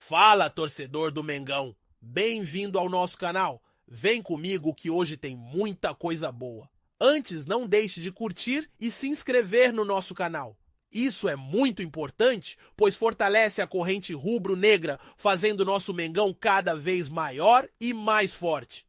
Fala, torcedor do Mengão! Bem-vindo ao nosso canal. Vem comigo que hoje tem muita coisa boa. Antes, não deixe de curtir e se inscrever no nosso canal. Isso é muito importante, pois fortalece a corrente rubro-negra, fazendo nosso Mengão cada vez maior e mais forte.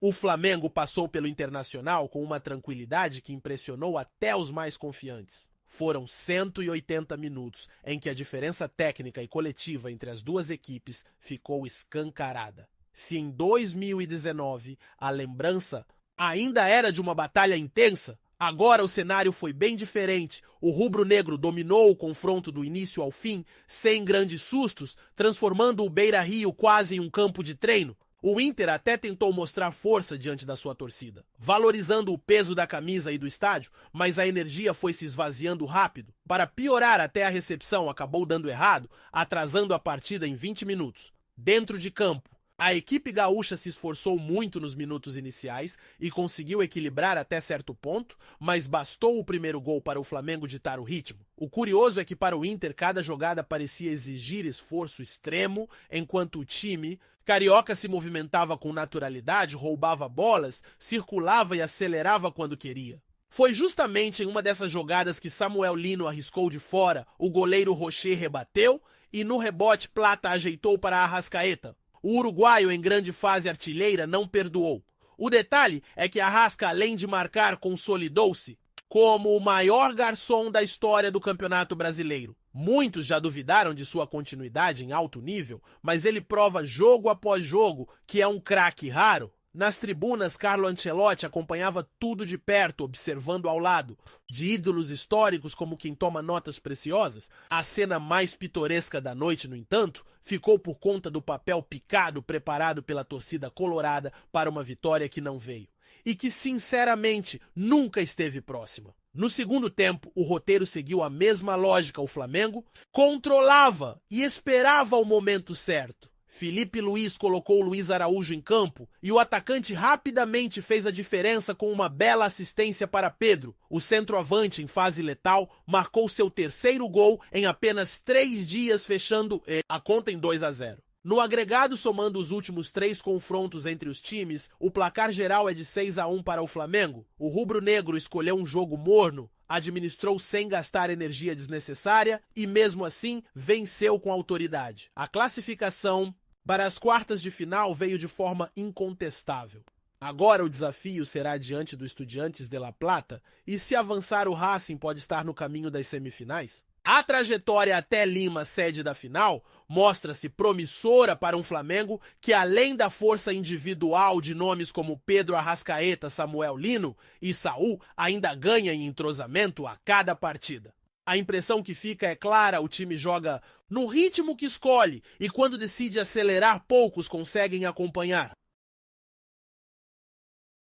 O Flamengo passou pelo Internacional com uma tranquilidade que impressionou até os mais confiantes. Foram 180 minutos em que a diferença técnica e coletiva entre as duas equipes ficou escancarada. Se em 2019 a lembrança ainda era de uma batalha intensa, agora o cenário foi bem diferente. O rubro-negro dominou o confronto do início ao fim, sem grandes sustos, transformando o Beira-Rio quase em um campo de treino. O Inter até tentou mostrar força diante da sua torcida, valorizando o peso da camisa e do estádio, mas a energia foi se esvaziando rápido. Para piorar, até a recepção acabou dando errado, atrasando a partida em 20 minutos. Dentro de campo, a equipe gaúcha se esforçou muito nos minutos iniciais e conseguiu equilibrar até certo ponto, mas bastou o primeiro gol para o Flamengo ditar o ritmo. O curioso é que para o Inter cada jogada parecia exigir esforço extremo, enquanto o time carioca se movimentava com naturalidade, roubava bolas, circulava e acelerava quando queria. Foi justamente em uma dessas jogadas que Samuel Lino arriscou de fora, o goleiro Rocher rebateu e no rebote Plata ajeitou para Arrascaeta. O uruguaio, em grande fase artilheira, não perdoou. O detalhe é que Arrasca, além de marcar, consolidou-se como o maior garçom da história do Campeonato Brasileiro. Muitos já duvidaram de sua continuidade em alto nível, mas ele prova jogo após jogo que é um craque raro. Nas tribunas, Carlo Ancelotti acompanhava tudo de perto, observando ao lado. De ídolos históricos como quem toma notas preciosas, a cena mais pitoresca da noite, no entanto, ficou por conta do papel picado preparado pela torcida colorada para uma vitória que não veio. E que, sinceramente, nunca esteve próxima. No segundo tempo, o roteiro seguiu a mesma lógica. O Flamengo controlava e esperava o momento certo. Felipe Luiz colocou Luiz Araújo em campo e o atacante rapidamente fez a diferença com uma bela assistência para Pedro. O centroavante, em fase letal, marcou seu terceiro gol em apenas 3 dias, fechando a conta em 2-0. No agregado, somando os últimos 3 confrontos entre os times, o placar geral é de 6-1 para o Flamengo. O rubro-negro escolheu um jogo morno, administrou sem gastar energia desnecessária e, mesmo assim, venceu com autoridade. A classificação para as quartas de final veio de forma incontestável. Agora o desafio será diante do Estudiantes de La Plata e, se avançar, o Racing pode estar no caminho das semifinais. A trajetória até Lima, sede da final, mostra-se promissora para um Flamengo que, além da força individual de nomes como Pedro Arrascaeta, Samuel Lino e Saúl, ainda ganha em entrosamento a cada partida. A impressão que fica é clara: o time joga no ritmo que escolhe e, quando decide acelerar, poucos conseguem acompanhar.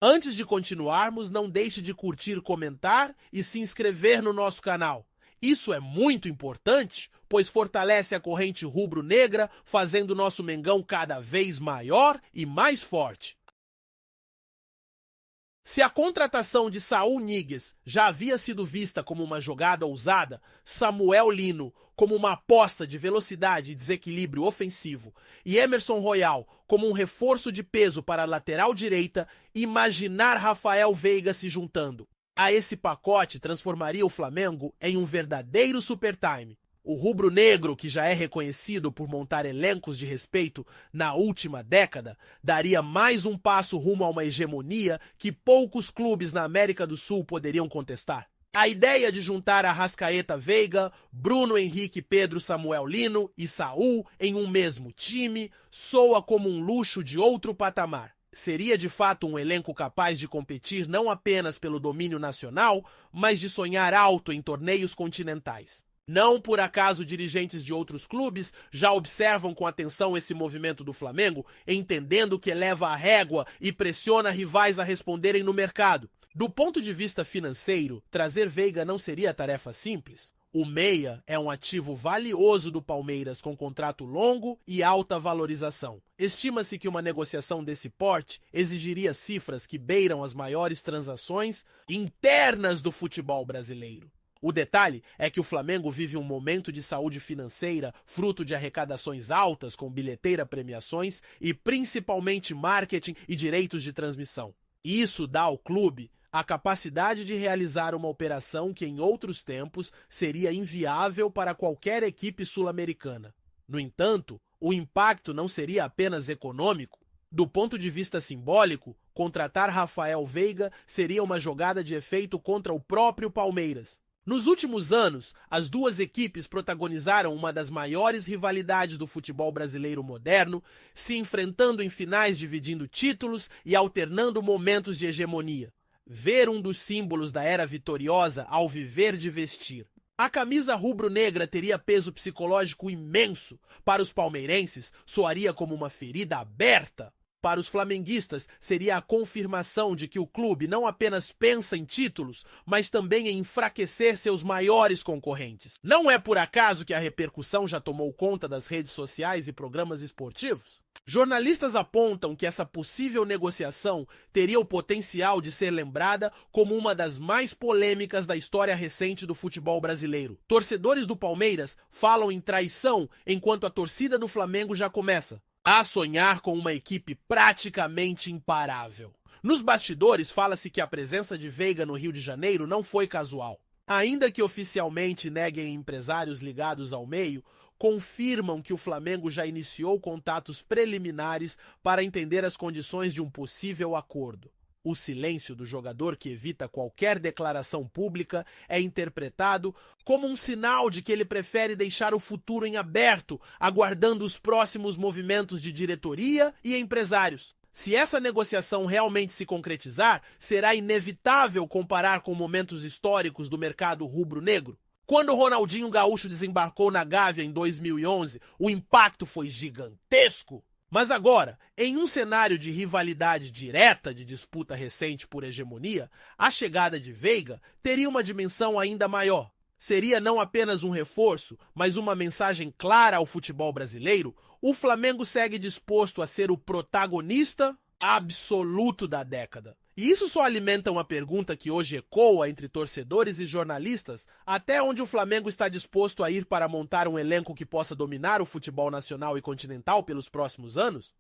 Antes de continuarmos, não deixe de curtir, comentar e se inscrever no nosso canal. Isso é muito importante, pois fortalece a corrente rubro-negra, fazendo nosso Mengão cada vez maior e mais forte. Se a contratação de Saúl Ñíguez já havia sido vista como uma jogada ousada, Samuel Lino como uma aposta de velocidade e desequilíbrio ofensivo e Emerson Royal como um reforço de peso para a lateral direita, imaginar Rafael Veiga se juntando a esse pacote transformaria o Flamengo em um verdadeiro supertime. O rubro-negro, que já é reconhecido por montar elencos de respeito na última década, daria mais um passo rumo a uma hegemonia que poucos clubes na América do Sul poderiam contestar. A ideia de juntar Arrascaeta, Veiga, Bruno Henrique, Pedro, Samuel Lino e Saúl em um mesmo time soa como um luxo de outro patamar. Seria de fato um elenco capaz de competir não apenas pelo domínio nacional, mas de sonhar alto em torneios continentais. Não por acaso dirigentes de outros clubes já observam com atenção esse movimento do Flamengo, entendendo que eleva a régua e pressiona rivais a responderem no mercado. Do ponto de vista financeiro, trazer Veiga não seria tarefa simples. O meia é um ativo valioso do Palmeiras com contrato longo e alta valorização. Estima-se que uma negociação desse porte exigiria cifras que beiram as maiores transações internas do futebol brasileiro. O detalhe é que o Flamengo vive um momento de saúde financeira, fruto de arrecadações altas com bilheteira, premiações e principalmente marketing e direitos de transmissão. Isso dá ao clube a capacidade de realizar uma operação que em outros tempos seria inviável para qualquer equipe sul-americana. No entanto, o impacto não seria apenas econômico. Do ponto de vista simbólico, contratar Rafael Veiga seria uma jogada de efeito contra o próprio Palmeiras. Nos últimos anos, as duas equipes protagonizaram uma das maiores rivalidades do futebol brasileiro moderno, se enfrentando em finais dividindo títulos e alternando momentos de hegemonia. Ver um dos símbolos da era vitoriosa ao viver de vestir. A camisa rubro-negra teria peso psicológico imenso. Para os palmeirenses, soaria como uma ferida aberta. Para os flamenguistas, seria a confirmação de que o clube não apenas pensa em títulos, mas também em enfraquecer seus maiores concorrentes. Não é por acaso que a repercussão já tomou conta das redes sociais e programas esportivos? Jornalistas apontam que essa possível negociação teria o potencial de ser lembrada como uma das mais polêmicas da história recente do futebol brasileiro. Torcedores do Palmeiras falam em traição, enquanto a torcida do Flamengo já começa a sonhar com uma equipe praticamente imparável. Nos bastidores, fala-se que a presença de Veiga no Rio de Janeiro não foi casual. Ainda que oficialmente neguem empresários ligados ao meio, confirmam que o Flamengo já iniciou contatos preliminares para entender as condições de um possível acordo. O silêncio do jogador, que evita qualquer declaração pública, é interpretado como um sinal de que ele prefere deixar o futuro em aberto, aguardando os próximos movimentos de diretoria e empresários. Se essa negociação realmente se concretizar, será inevitável comparar com momentos históricos do mercado rubro-negro. Quando Ronaldinho Gaúcho desembarcou na Gávea em 2011, o impacto foi gigantesco. Mas agora, em um cenário de rivalidade direta, de disputa recente por hegemonia, a chegada de Veiga teria uma dimensão ainda maior. Seria não apenas um reforço, mas uma mensagem clara ao futebol brasileiro. O Flamengo segue disposto a ser o protagonista absoluto da década. E isso só alimenta uma pergunta que hoje ecoa entre torcedores e jornalistas: até onde o Flamengo está disposto a ir para montar um elenco que possa dominar o futebol nacional e continental pelos próximos anos?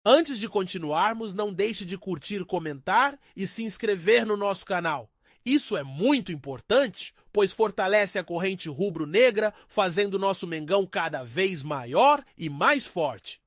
Antes de continuarmos, não deixe de curtir, comentar e se inscrever no nosso canal. Isso é muito importante, pois fortalece a corrente rubro-negra, fazendo nosso Mengão cada vez maior e mais forte.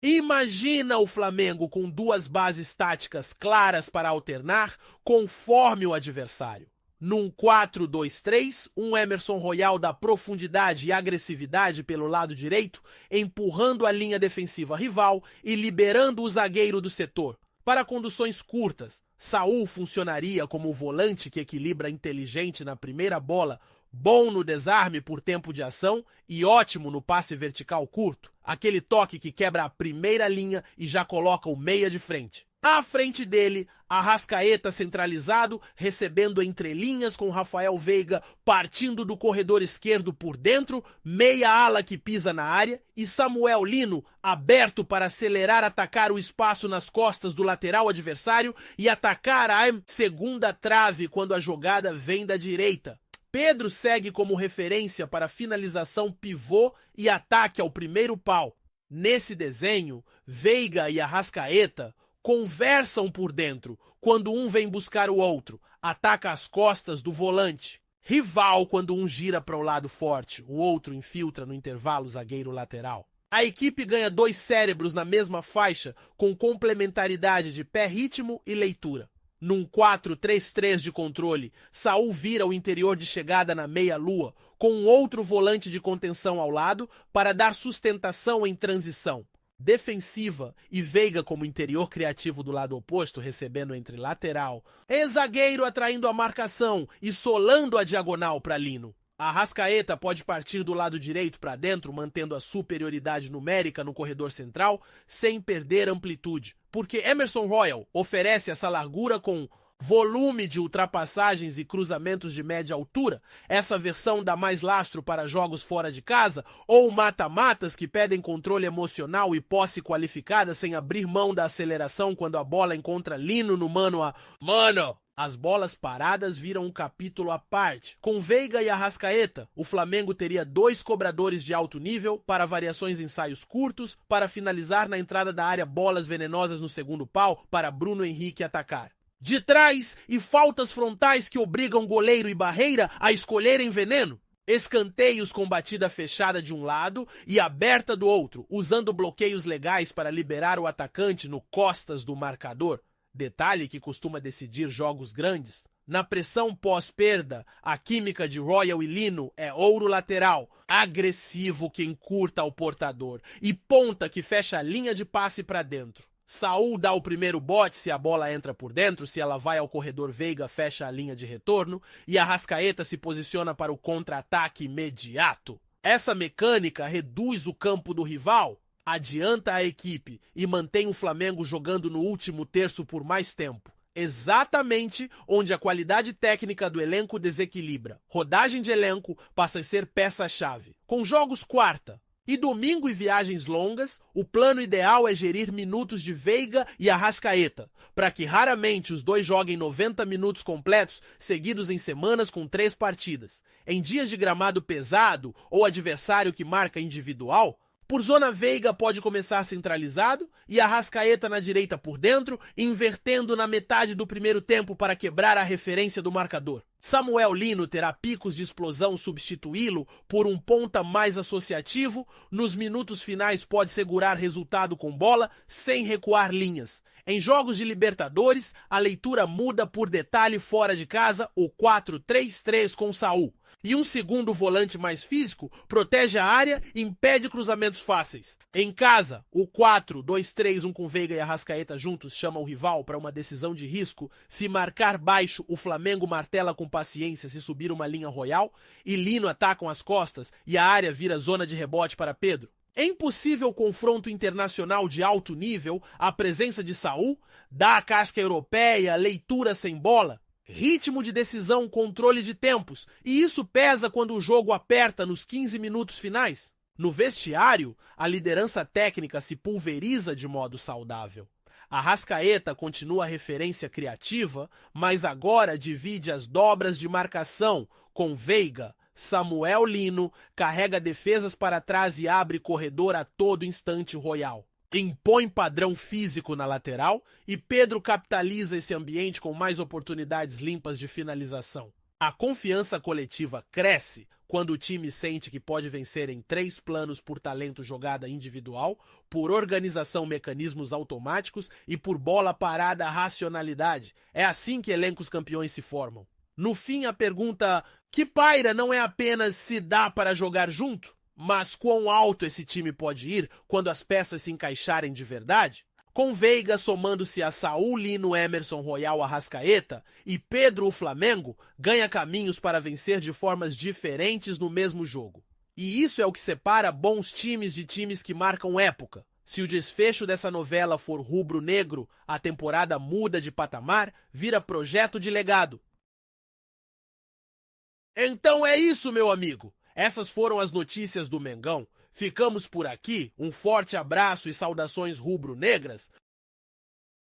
Imagina o Flamengo com duas bases táticas claras para alternar conforme o adversário. Num 4-2-3, um Emerson Royal da profundidade e agressividade pelo lado direito, empurrando a linha defensiva rival e liberando o zagueiro do setor. Para conduções curtas, Saul funcionaria como o volante que equilibra inteligente na primeira bola, bom no desarme por tempo de ação e ótimo no passe vertical curto, aquele toque que quebra a primeira linha e já coloca o meia de frente. À frente dele, Arrascaeta centralizado, recebendo entrelinhas com Rafael Veiga partindo do corredor esquerdo por dentro, meia ala que pisa na área e Samuel Lino aberto para acelerar, atacar o espaço nas costas do lateral adversário e atacar a segunda trave quando a jogada vem da direita. Pedro segue como referência para finalização pivô e ataque ao primeiro pau. Nesse desenho, Veiga e Arrascaeta conversam por dentro quando um vem buscar o outro, ataca as costas do volante. Rival quando um gira para o lado forte, o outro infiltra no intervalo zagueiro lateral. A equipe ganha dois cérebros na mesma faixa com complementaridade de pé, ritmo e leitura. Num 4-3-3 de controle, Saul vira o interior de chegada na meia-lua, com um outro volante de contenção ao lado para dar sustentação em transição defensiva e Veiga como interior criativo do lado oposto, recebendo entre lateral, zagueiro atraindo a marcação e solando a diagonal para Lino. Arrascaeta pode partir do lado direito para dentro, mantendo a superioridade numérica no corredor central, sem perder amplitude, porque Emerson Royal oferece essa largura com volume de ultrapassagens e cruzamentos de média altura. Essa versão dá mais lastro para jogos fora de casa ou mata-matas que pedem controle emocional e posse qualificada sem abrir mão da aceleração quando a bola encontra Lino no mano a mano. As bolas paradas viram um capítulo à parte. Com Veiga e Arrascaeta, o Flamengo teria 2 cobradores de alto nível para variações em ensaios curtos, para finalizar na entrada da área bolas venenosas no segundo pau para Bruno Henrique atacar. De trás e faltas frontais que obrigam goleiro e barreira a escolherem veneno. Escanteios com batida fechada de um lado e aberta do outro, usando bloqueios legais para liberar o atacante no costas do marcador. Detalhe que costuma decidir jogos grandes. Na pressão pós-perda, a química de Royal e Lino é ouro lateral, agressivo que encurta o portador e ponta que fecha a linha de passe para dentro. Saul dá o primeiro bote se a bola entra por dentro, se ela vai ao corredor, Veiga fecha a linha de retorno e Arrascaeta se posiciona para o contra-ataque imediato. Essa mecânica reduz o campo do rival, adianta a equipe e mantém o Flamengo jogando no último terço por mais tempo. Exatamente onde a qualidade técnica do elenco desequilibra. Rodagem de elenco passa a ser peça-chave. Com jogos quarta e domingo e viagens longas, o plano ideal é gerir minutos de Veiga e Arrascaeta, para que raramente os dois joguem 90 minutos completos seguidos em semanas com 3 partidas. Em dias de gramado pesado ou adversário que marca individual, por zona, Veiga pode começar centralizado e Arrascaeta na direita por dentro, invertendo na metade do primeiro tempo para quebrar a referência do marcador. Samuel Lino terá picos de explosão substituí-lo por um ponta mais associativo, nos minutos finais pode segurar resultado com bola sem recuar linhas. Em jogos de Libertadores, a leitura muda por detalhe fora de casa, o 4-3-3 com Saul. E um segundo volante mais físico protege a área e impede cruzamentos fáceis. Em casa, o 4-2-3-1 com Veiga e Arrascaeta juntos chama o rival para uma decisão de risco. Se marcar baixo, o Flamengo martela com paciência se subir uma linha royal e Lino atacam as costas e a área vira zona de rebote para Pedro. Em possível confronto internacional de alto nível, a presença de Saul dá a casca europeia, leitura sem bola, ritmo de decisão, controle de tempos, e isso pesa quando o jogo aperta nos 15 minutos finais. No vestiário, a liderança técnica se pulveriza de modo saudável. Arrascaeta continua a referência criativa, mas agora divide as dobras de marcação com Veiga. Samuel Lino carrega defesas para trás e abre corredor a todo instante royal. Impõe padrão físico na lateral e Pedro capitaliza esse ambiente com mais oportunidades limpas de finalização. A confiança coletiva cresce quando o time sente que pode vencer em 3 planos por talento jogada individual, por organização mecanismos automáticos e por bola parada racionalidade. É assim que elencos campeões se formam. No fim, a pergunta que paira não é apenas se dá para jogar junto, mas quão alto esse time pode ir quando as peças se encaixarem de verdade? Com Veiga somando-se a Saul, Lino, Emerson, Royal, Arrascaeta e Pedro, o Flamengo ganha caminhos para vencer de formas diferentes no mesmo jogo. E isso é o que separa bons times de times que marcam época. Se o desfecho dessa novela for rubro-negro, a temporada muda de patamar, vira projeto de legado. Então é isso, meu amigo. Essas foram as notícias do Mengão. Ficamos por aqui. Um forte abraço e saudações rubro-negras.